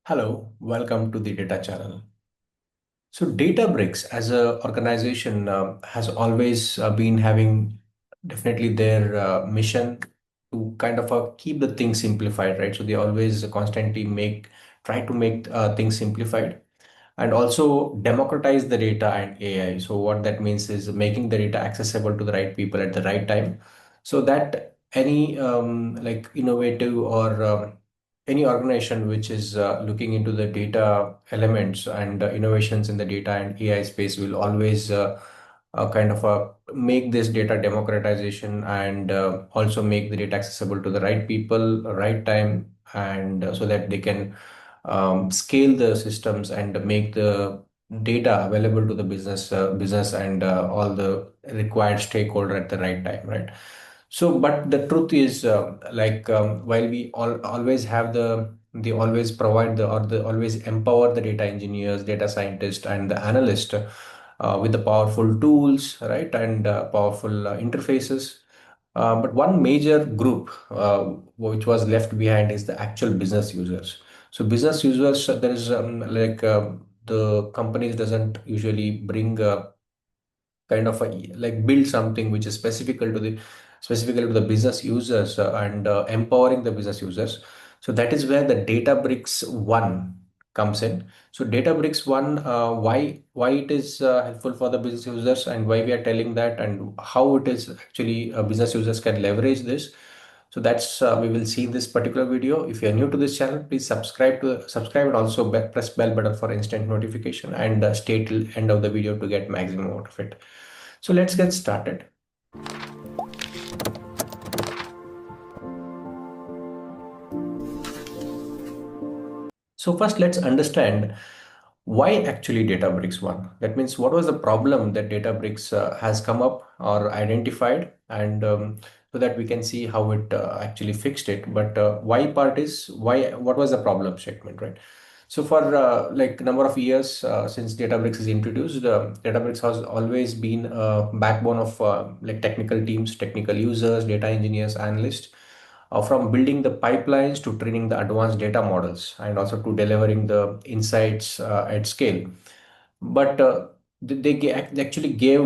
Hello, welcome to the Data Channel. So, Databricks as a organization has always been having definitely their mission to kind of keep the things simplified, right? So they always constantly try to make things simplified and also democratize the data and AI. So what that means is making the data accessible to the right people at the right time, so that any like innovative or any organization which is looking into the data elements and innovations in the data and AI space will always kind of make this data democratization and also make the data accessible to the right people, right time, and so that they can scale the systems and make the data available to the business and all the required stakeholder at the right time, right? So but the truth is while we always have they always provide the or they always empower the data engineers, data scientists, and the analyst with the powerful tools, right, and powerful interfaces. But one major group which was left behind is the actual business users. So business users, there is the companies doesn't usually bring kind of like build something which is specifically to the business users and empowering the business users. So that is where the Databricks One comes in. So Databricks One, why it is helpful for the business users and why we are telling that and how it is actually business users can leverage this. So that's we will see in this particular video. If you are new to this channel, please subscribe and also press bell button for instant notification and stay till end of the video to get maximum out of it. So let's get started. So first, let's understand why actually Databricks won. That means what was the problem that Databricks has come up or identified, and so that we can see how it actually fixed it. But why part is why? What was the problem statement, right? So for like number of years since Databricks is introduced, Databricks has always been a backbone of like technical teams, technical users, data engineers, analysts, from building the pipelines to training the advanced data models and also to delivering the insights at scale. But they actually gave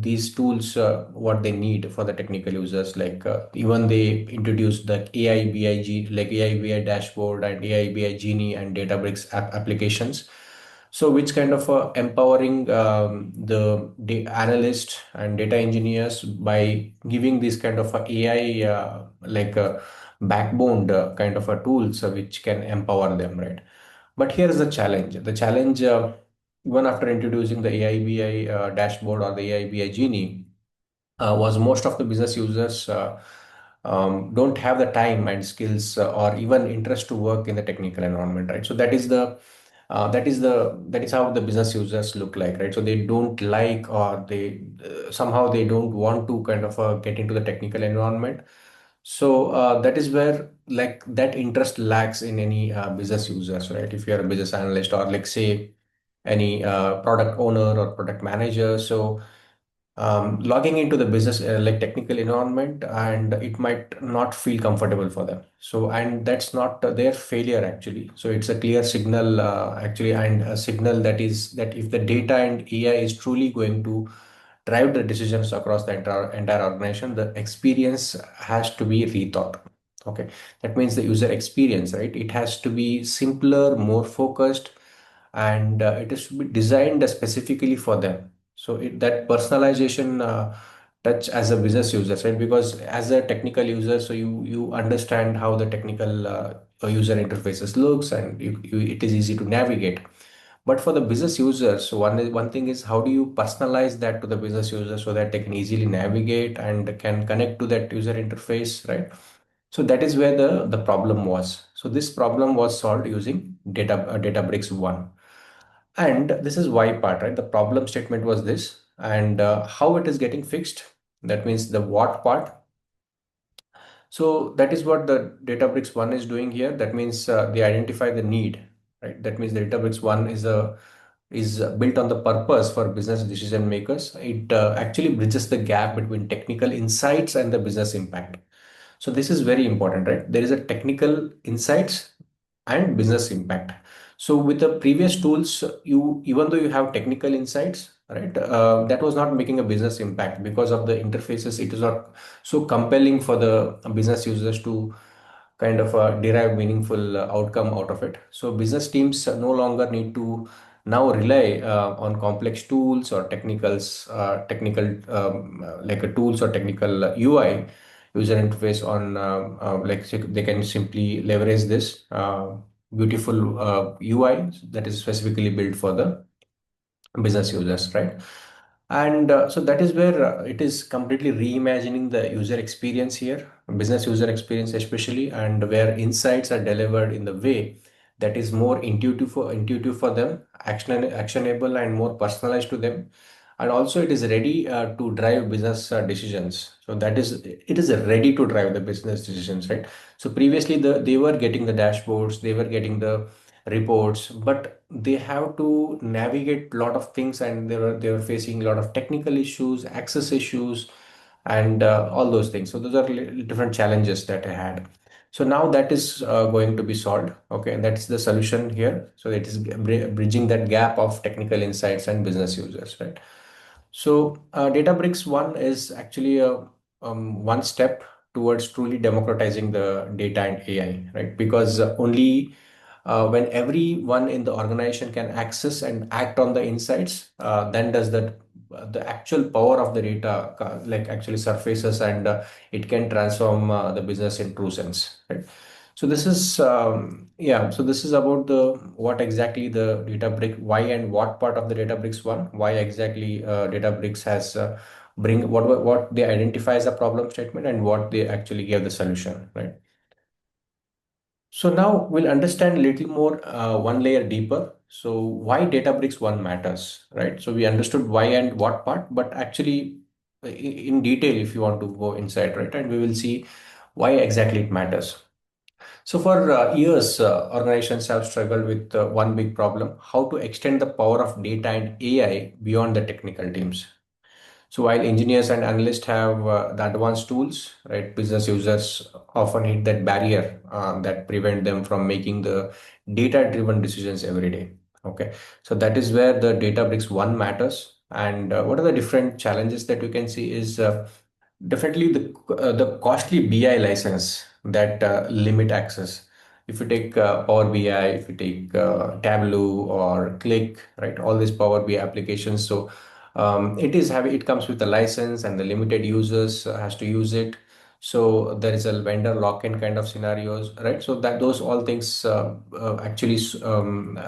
these tools what they need for the technical users. Like even they introduced the AI BI dashboard and AI BI Genie and Databricks applications. So which kind of empowering the analyst and data engineers by giving this kind of AI like a backbone kind of a tools which can empower them, right? But here's the challenge. The challenge, even after introducing the AIBI dashboard or the AIBI Genie, was most of the business users don't have the time and skills or even interest to work in the technical environment, right? So that is how the business users look like, right? So they don't like or they somehow they don't want to kind of get into the technical environment. So that is where like that interest lacks in any business users, right? If you're a business analyst or like say any product owner or product manager, so logging into the business like technical environment and it might not feel comfortable for them. So and that's not their failure actually. So it's a clear signal actually, and a signal that is that if the data and AI is truly going to drive the decisions across the entire organization, the experience has to be rethought. Okay, that means the user experience, right? It has to be simpler, more focused, and it is to be designed specifically for them. So that personalization touch as a business user, right? Because as a technical user, so you understand how the technical user interfaces looks, and it is easy to navigate. But for the business users, so one thing is how do you personalize that to the business user so that they can easily navigate and can connect to that user interface, right? So that is where the problem was. So this problem was solved using Databricks One. And this is why part, right? The problem statement was this, and how it is getting fixed. That means the what part. So that is what the Databricks One is doing here. That means they identify the need, right? That means the Databricks One is built on the purpose for business decision makers. It actually bridges the gap between technical insights and the business impact. So this is very important, right? There is a technical insights and business impact. So with the previous tools, you even though you have technical insights, right, that was not making a business impact because of the interfaces. It is not so compelling for the business users to kind of derive meaningful outcome out of it. So business teams no longer need to now rely on complex tools or technical like a tools or technical UI user interface on like they can simply leverage this beautiful UI that is specifically built for the business users, right? And so that is where it is completely reimagining the user experience here, business user experience especially, and where insights are delivered in the way that is more intuitive for them, actionable, and more personalized to them. And also it is ready to drive business decisions. So that is, it is ready to drive the business decisions, right? So previously they were getting the dashboards, they were getting the reports, but they have to navigate a lot of things, and they were facing a lot of technical issues, access issues, and all those things. So those are different challenges that I had. So now that is going to be solved. Okay, and that's the solution here. So it is bridging that gap of technical insights and business users, right? So Databricks One is actually a one step towards truly democratizing the data and AI, right? Because only when everyone in the organization can access and act on the insights, then does that the actual power of the data like actually surfaces, and it can transform the business in true sense, right? So this is yeah. So this is about the what exactly the Databricks, why and what part of the Databricks One, why exactly Databricks has bring what they identify as a problem statement and what they actually give the solution, right? So now we'll understand a little more, one layer deeper. So why Databricks One matters, right? So we understood why and what part, but actually in detail, if you want to go inside, right? And we will see why exactly it matters. So for years, organizations have struggled with one big problem: how to extend the power of data and AI beyond the technical teams. So while engineers and analysts have the advanced tools, right, business users often hit that barrier that prevent them from making the data-driven decisions every day. Okay, so that is where the Databricks One matters. And what are the different challenges that you can see is definitely the costly BI license that limit access. If you take Power BI, if you take Tableau or Click, right, all these Power BI applications. So it comes with a license, and the limited users has to use it. So there is a vendor lock-in kind of scenarios, right? So that those all things actually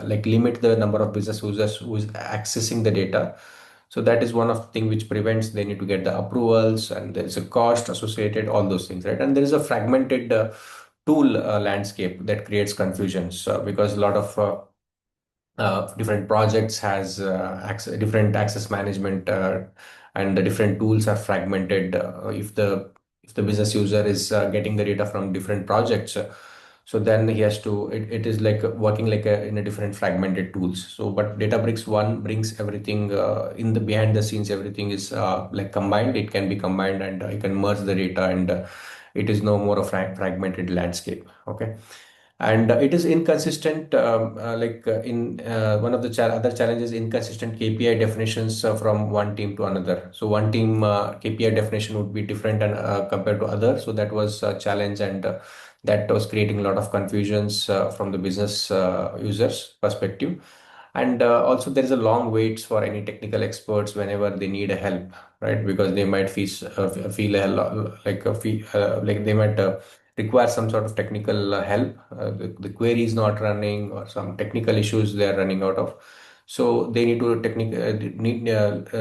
like limit the number of business users who is accessing the data. So that is one of the thing which prevents they need to get the approvals, and there is a cost associated, all those things, right? And there is a fragmented tool landscape that creates confusions because a lot of different projects has different access management, and the different tools are fragmented. If the business user is getting the data from different projects, so then he has to it is like working like in a different fragmented tools. So but Databricks One brings everything in the behind the scenes, everything is like combined. It can be combined, and you can merge the data, and it is no more a fragmented landscape. Okay, and it is inconsistent, in one of the other challenges, inconsistent KPI definitions from one team to another. So one team KPI definition would be different and compared to other. So that was a challenge, and that was creating a lot of confusions from the business users perspective. And also there is a long waits for any technical experts whenever they need a help, right? Because they might feel like they might require some sort of technical help. The query is not running, or some technical issues they are running out of. So they need to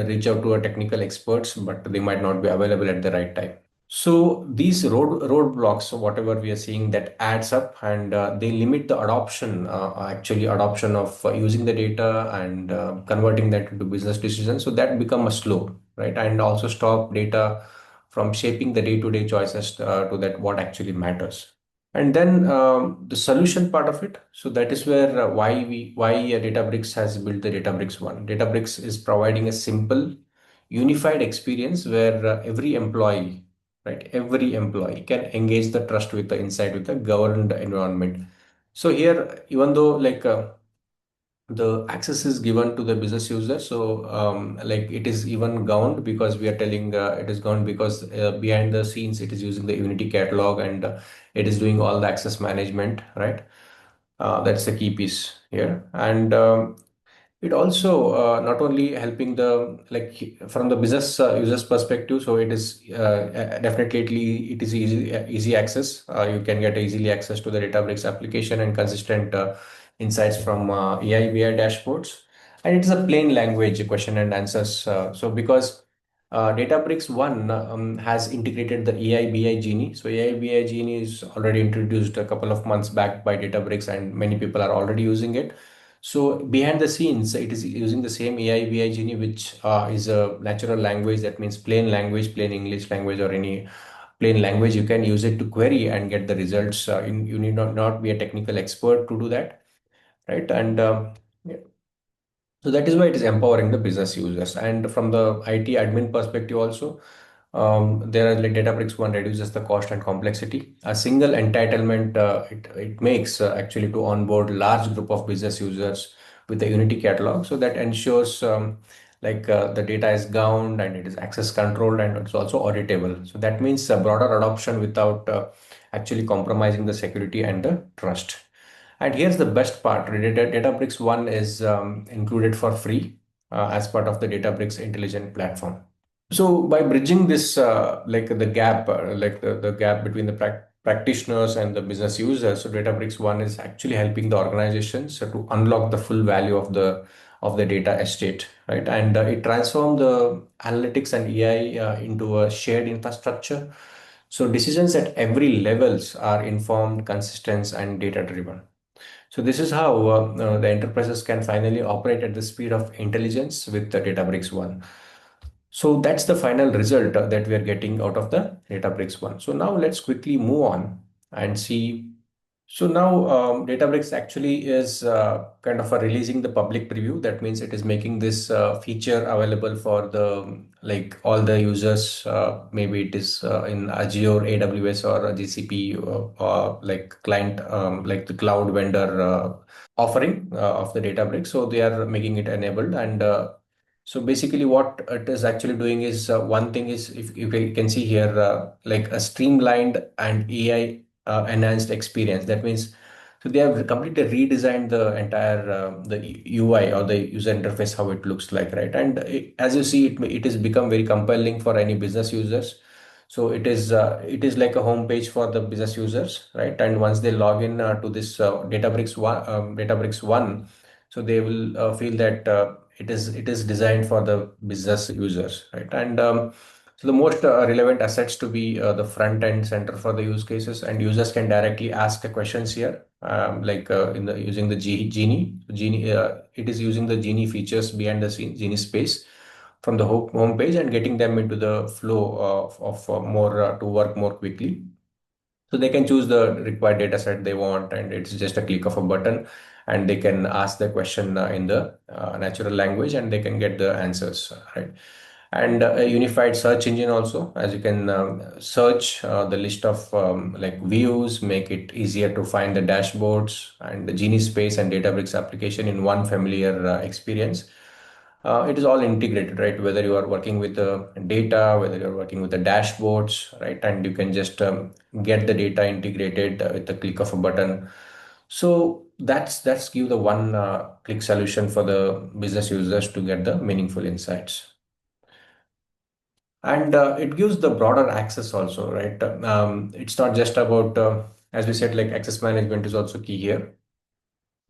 reach out to a technical experts, but they might not be available at the right time. So these roadblocks, so whatever we are seeing, that adds up, and they limit the adoption of using the data and converting that into business decisions. So that become a slow, right, and also stop data from shaping the day-to-day choices to that what actually matters. And then the solution part of it. So that is where why Databricks has built the Databricks One. Databricks is providing a simple, unified experience where every employee can engage the trust with the insight with the governed environment. So here, even though the access is given to the business user, so like it is even governed because we are telling it is governed because behind the scenes it is using the Unity catalog, and it is doing all the access management, right? That's the key piece here. And it also not only helping the from the business users perspective, so it is definitely it is easy access. You can get easily access to the Databricks application and consistent insights from AI BI dashboards, and it is a plain language question and answers. So because Databricks One has integrated the AI BI Genie. So AI BI Genie is already introduced a couple of months back by Databricks, and many people are already using it. So behind the scenes, it is using the same AI BI Genie, which is a natural language. That means plain language, plain English language, or any plain language. You can use it to query and get the results. You need not be a technical expert to do that, right? And yeah. So that is why it is empowering the business users. And from the IT admin perspective also, there are like Databricks One reduces the cost and complexity. A single entitlement it makes actually to onboard large group of business users with the Unity catalog. So that ensures the data is governed and it is access controlled and it's also auditable. So that means a broader adoption without actually compromising the security and the trust. And here's the best part. Databricks One is included for free as part of the Databricks Intelligent Platform. So by bridging this, the gap, the gap between the practitioners and the business users, so Databricks One is actually helping the organizations to unlock the full value of the data estate, right? And it transformed the analytics and AI into a shared infrastructure. So decisions at every levels are informed, consistent, and data driven. So this is how the enterprises can finally operate at the speed of intelligence with the Databricks One. So that's the final result that we are getting out of the Databricks One. So now let's quickly move on and see. So now Databricks actually is kind of releasing the public preview. That means it is making this feature available for the all the users. Maybe it is in Azure, AWS, or GCP, like client, like the cloud vendor offering of the Databricks. So they are making it enabled. And so basically what it is actually doing is one thing is, if you can see here, like a streamlined and AI enhanced experience. That means so they have completely redesigned the entire the UI or the user interface, how it looks like, right? And as you see, it has become very compelling for any business users. So it is like a home page for the business users, right? And once they log in to this Databricks One, so they will feel that it is designed for the business users, right? And so the most relevant assets to be the front end center for the use cases, and users can directly ask the questions here, in the using the Genie. It is using the Genie features behind the scene, Genie space from the home page, and getting them into the flow of more to work more quickly. So they can choose the required data set they want, and it's just a click of a button, and they can ask the question in the natural language, and they can get the answers, right? And a unified search engine also, as you can search the list of views, make it easier to find the dashboards and the Genie space and Databricks application in one familiar experience. It is all integrated, right? Whether you are working with the data, whether you're working with the dashboards, right? And you can just get the data integrated with the click of a button. So that's give the one click solution for the business users to get the meaningful insights. And it gives the broader access also, right? It's not just about, as we said, like access management is also key here.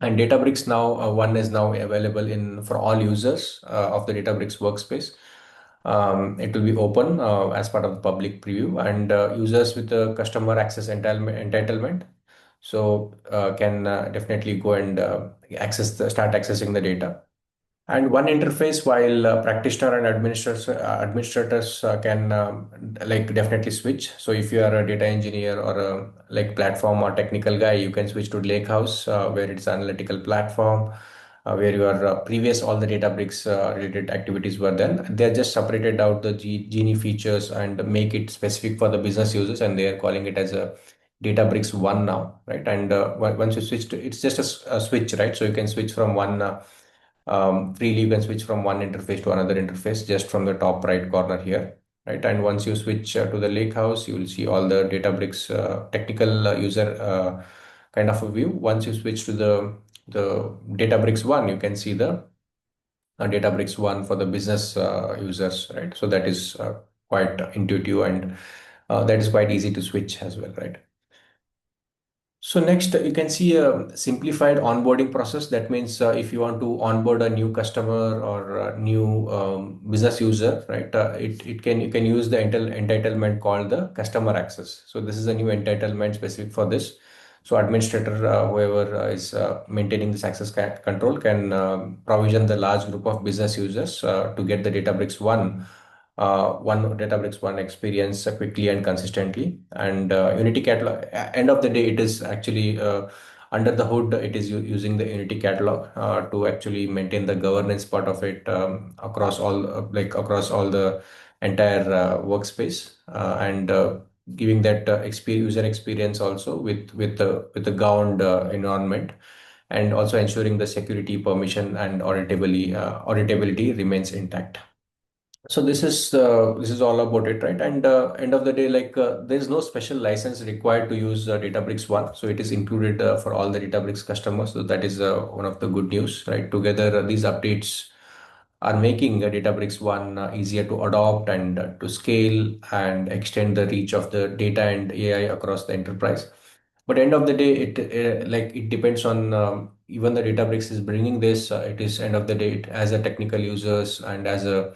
And Databricks now One is now available in for all users of the Databricks workspace. It will be open as part of the public preview, and users with the customer access entitlement so can definitely go and start accessing the data. And one interface, while practitioner and administrators can definitely switch. So if you are a data engineer or a platform or technical guy, you can switch to Lakehouse, where it's analytical platform, where your previous all the Databricks related activities were done. They're just separated out the Genie features and make it specific for the business users, and they are calling it as a Databricks One now, right? And once you switch to, it's just a switch, right? So you can switch from one freely. You can switch from one interface to another interface just from the top right corner here, right? And once you switch to the Lakehouse, you will see all the Databricks technical user kind of a view. Once you switch to the Databricks One, you can see the Databricks One for the business users, right? So that is quite intuitive, and that is quite easy to switch as well, right? So next, you can see a simplified onboarding process. That means if you want to onboard a new customer or a new business user, right? It can you can use the entitlement called the customer access. So this is a new entitlement specific for this. So administrator, whoever is maintaining this access control, can provision the large group of business users to get the one Databricks One experience quickly and consistently. And Unity Catalog, end of the day, it is actually under the hood, it is using the Unity Catalog to actually maintain the governance part of it across all across all the entire workspace, and giving that user experience also with the governed environment, and also ensuring the security, permission, and auditability remains intact. So this is all about it, right? And end of the day, there is no special license required to use Databricks One, so it is included for all the Databricks customers. So that is one of the good news, right? Together, these updates are making Databricks One easier to adopt and to scale and extend the reach of the data and AI across the enterprise. But end of the day, it depends on even the Databricks is bringing this. It is end of the day, it, as a technical users and as a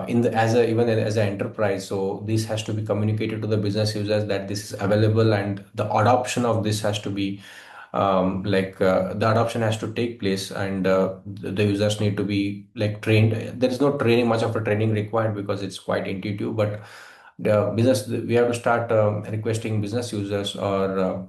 in the as a even as an enterprise, so this has to be communicated to the business users that this is available, and the adoption of this has to be the adoption has to take place, and the users need to be trained. There is no training, much of a training required, because it's quite intuitive. But the business, we have to start requesting business users or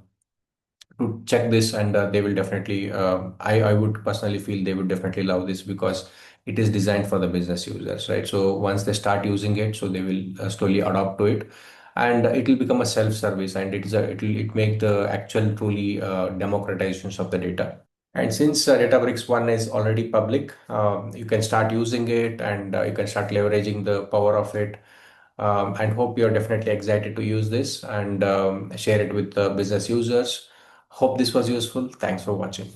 to check this, and they will definitely I would personally feel they would definitely love this, because it is designed for the business users, right? So once they start using it, so they will slowly adopt to it, and it will become a self-service, and it make the actual truly democratizations of the data. And since Databricks One is already public, you can start using it, and you can start leveraging the power of it. And hope you're definitely excited to use this and share it with the business users. Hope this was useful. Thanks for watching.